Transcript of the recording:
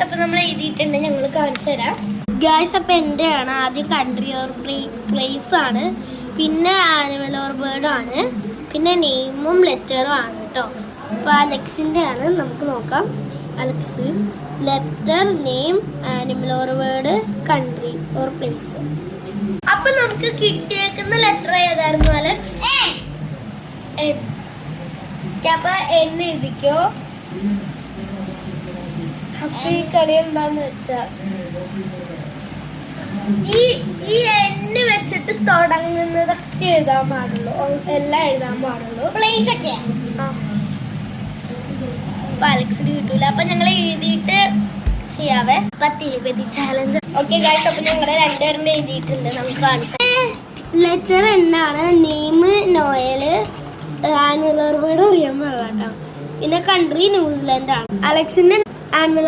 Guys അപ്പൊ നമ്മൾ എഴുതിയിട്ടുണ്ട്, ഞങ്ങൾ കാണിച്ചു തരാം. ഗായ്സ് അപ്പൊ എൻ്റെ ആണ്. ആദ്യം കൺട്രി ഓർ പ്ലേസ് ആണ്, പിന്നെ ആനിമൽ ഓർ ബേർഡ് ആണ്, പിന്നെ നെയിമും ലെറ്ററും ആണ് കേട്ടോ. അപ്പൊ അലക്സിൻ്റെ ആണ്, നമുക്ക് നോക്കാം. Alex letter, name, animal or word, country or place. അപ്പൊ നമുക്ക് കിട്ടിയേക്കുന്ന ലെറ്റർ ഏതായിരുന്നു അലക്സ്? അപ്പൊ എന്ന് എഴുതിക്കോ. അപ്പൊ ഈ കളി എന്താന്ന് വെച്ചാ ഈ എന്നെ വെച്ചിട്ട് തുടങ്ങുന്നതൊക്കെ എഴുതാൻ പാടുള്ളൂ, എല്ലാം എഴുതാൻ പാടുള്ളൂ. പ്ലേസ് ഒക്കെ അപ്പൊ അലക്സിന് കിട്ടൂല. അപ്പൊ ഞങ്ങൾ എഴുതിയിട്ട് ചെയ്യാവേ. 10 ചാലഞ്ച്. ഓക്കെ ഗൈസ്, അപ്പൊ ഞങ്ങളുടെ രണ്ടുപേരും എഴുതിയിട്ടുണ്ട്, നമുക്ക് കാണിച്ചു. ലെറ്റർ എന്നാണ്, നെയിം നോയല്, ആനുവൽ വേർഡ് അറിയാൻ പാടില്ല കേട്ടോ. പിന്നെ കൺട്രി ന്യൂസിലാൻഡ് ആണ്. അലക്സിന്റെ ആനുവൽ